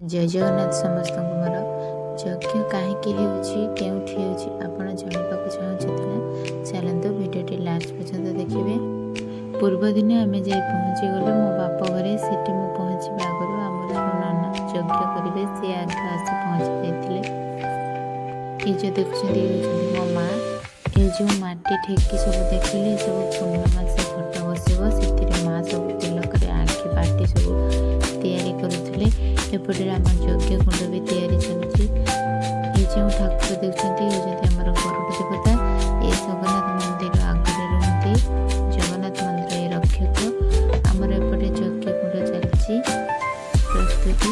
जय जगन्नाथ समस्त मोर यज्ञ कहीं होची आपण जाना चाहते चलते भिडियोटी लास्ट पर्यंत देखिए। पूर्व दिन आम जा पहुँची गलु मो बाप घरे से पहुँचे आगुरी आमर नाना यज्ञ करेंगे सी आगे आसी पहुँची जाते। ये जो देखते मो माँ ये जो माटी ठेकी सब देखिले सब पूर्णमा से फट बसब से माँ सब तिलक आखि बाटी सब तैयारी करुले। एपटे आम यज्ञ कुंड भी तैयारी चलती। ये जो ठाकुर देखते आमर गरुड़ देवता ये जगन्नाथ मंदिर आगे रुहति। जगन्नाथ मंदिर ये रक्षक आमर एपटे यज्ञ कुंड चलती प्रस्तुति।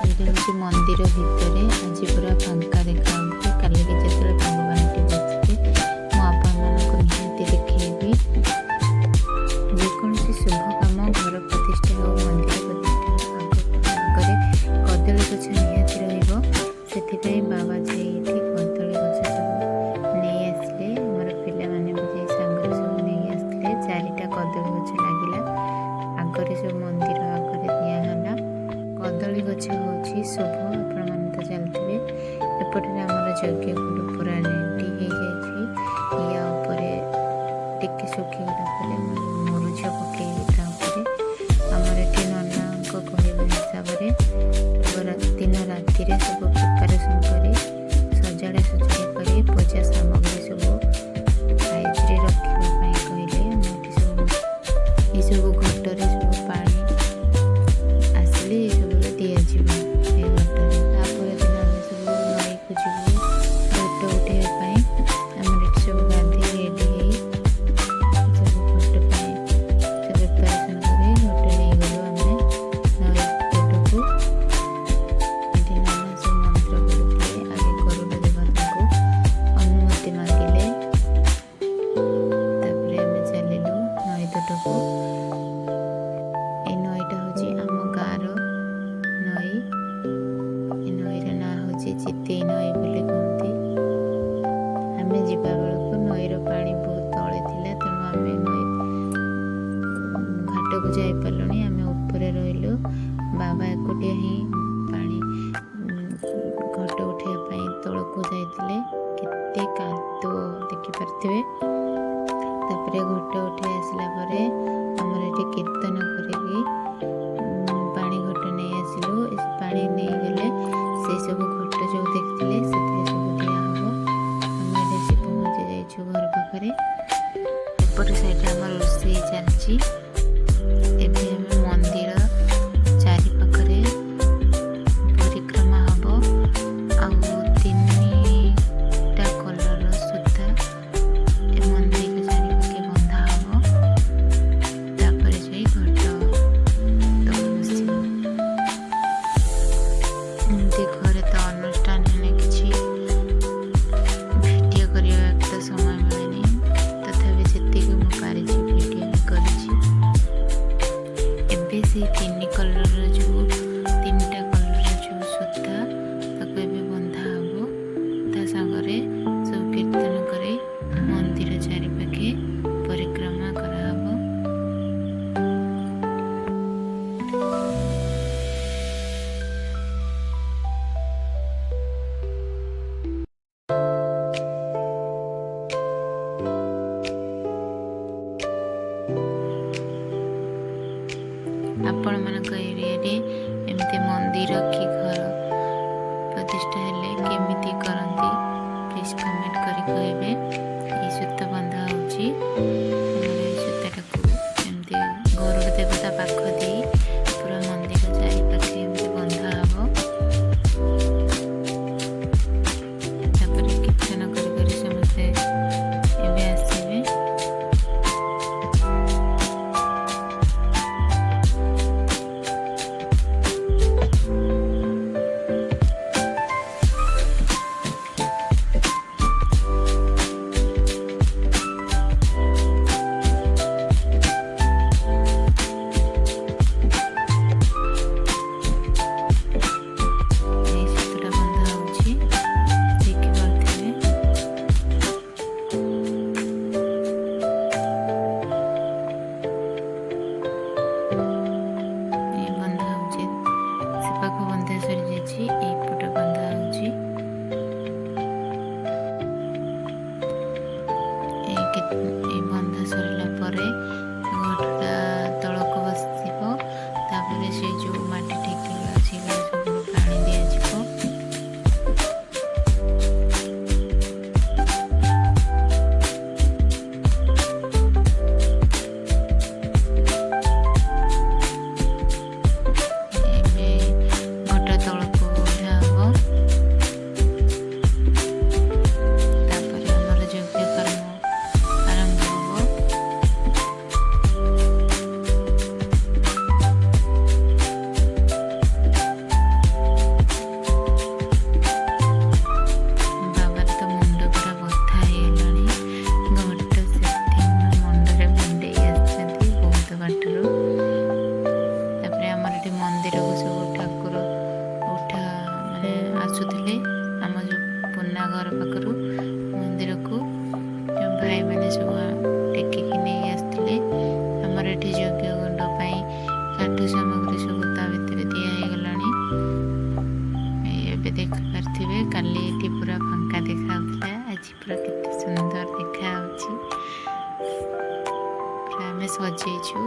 ये हूँ मंदिर भितर आज पूरा फांका देखा काली जिते बांटी बसते मुझे निहाती देखी। जेकोसी शुभ कम घर प्रतिष्ठा हो मंदिर प्रतिष्ठा आगे कदली गछ निहाती रही बाबा जाए कदली गछ सब नहीं आसले मोर पिला माने बुझे सांगर सब नहीं आसले। चारिटा कदली गछ लगिला आगरे सब मंदिर आगरे दियाला कदली गछ होची शुभ आपण मान तो चलते। एपटे आमर यज्ञ कुंड पूरा रेडी हो जाए। या उपरे टिके सुखीगला मुरुझ पकई आमर ये नना कहवा हिसाब से दिन राति सब प्रिपारेसन कर सजाड़ा सजाड़ी कर पूजा सामग्री सब साइज रखापी कहले सब ये सब घटर सब पानी आसले ये सब दिज्व घटर तापर दिन आम सब नई को जीव घट उठाई आम सब गाधे रेडी सब घट प्रिपारेसन कर घट नहीं गलु आम नई घटू नाना सब मंत्र बोलते आगे गरुड़ देवता को अनुमति मांगिले। तापर आम चलू नई तटक। ये नईटा हूँ आम गाँव नई। नईर ना हूँ चिते नई बोली कहते। आम जावा बेलू नईर पानी बहुत तले थिला तेणु आम नई घाट को जाई पार्लुनी। आम ऊपर रहिलु बाबा एकुटिया ही पानी घट उठाई तलक जाइए केते कादुओ देखिपे। तापर घट उठे आसला आमर ये कीर्तन करी पानी घट नहीं आसलु पानी नहीं गले से सब घट जो देखते सब दिहब। आम ये पहुँची जाइए घर पाखे। एपट साइड आम रोषे चलती। मंदिर चारि पाखरे परिक्रमा हम आ3टा कलर सूता ए मंदिर चारिपाखे बंधा हम। तापर जाई घट तले बसिब। एमती घरे तो अनुष्ठान कि भिडियो करने तो समय मिलेनि तथापि जी मुझे भिडियो करी। ଆସୁଥିଲେ ଆମ ଯେଉଁ ପୁରୁଣା ଘର ପାଖରୁ ମନ୍ଦିରକୁ ଯେଉଁ ଭାଇମାନେ ସବୁ ଟେକିକି ନେଇ ଆସିଥିଲେ। ଆମର ଏଠି ଯଜ୍ଞ କୁଣ୍ଡ ପାଇଁ କାଠ ସାମଗ୍ରୀ ସବୁ ତା ଭିତରେ ଦିଆ ହେଇଗଲାଣି। ଏବେ ଦେଖିପାରୁଥିବେ, କାଲି ଏଠି ପୁରା ଫାଙ୍କା ଦେଖାଯାଉଥିଲା, ଆଜି ପୁରା କେତେ ସୁନ୍ଦର ଦେଖାଯାଉଛି। ପୁରା ଆମେ ସଜେଇଛୁ।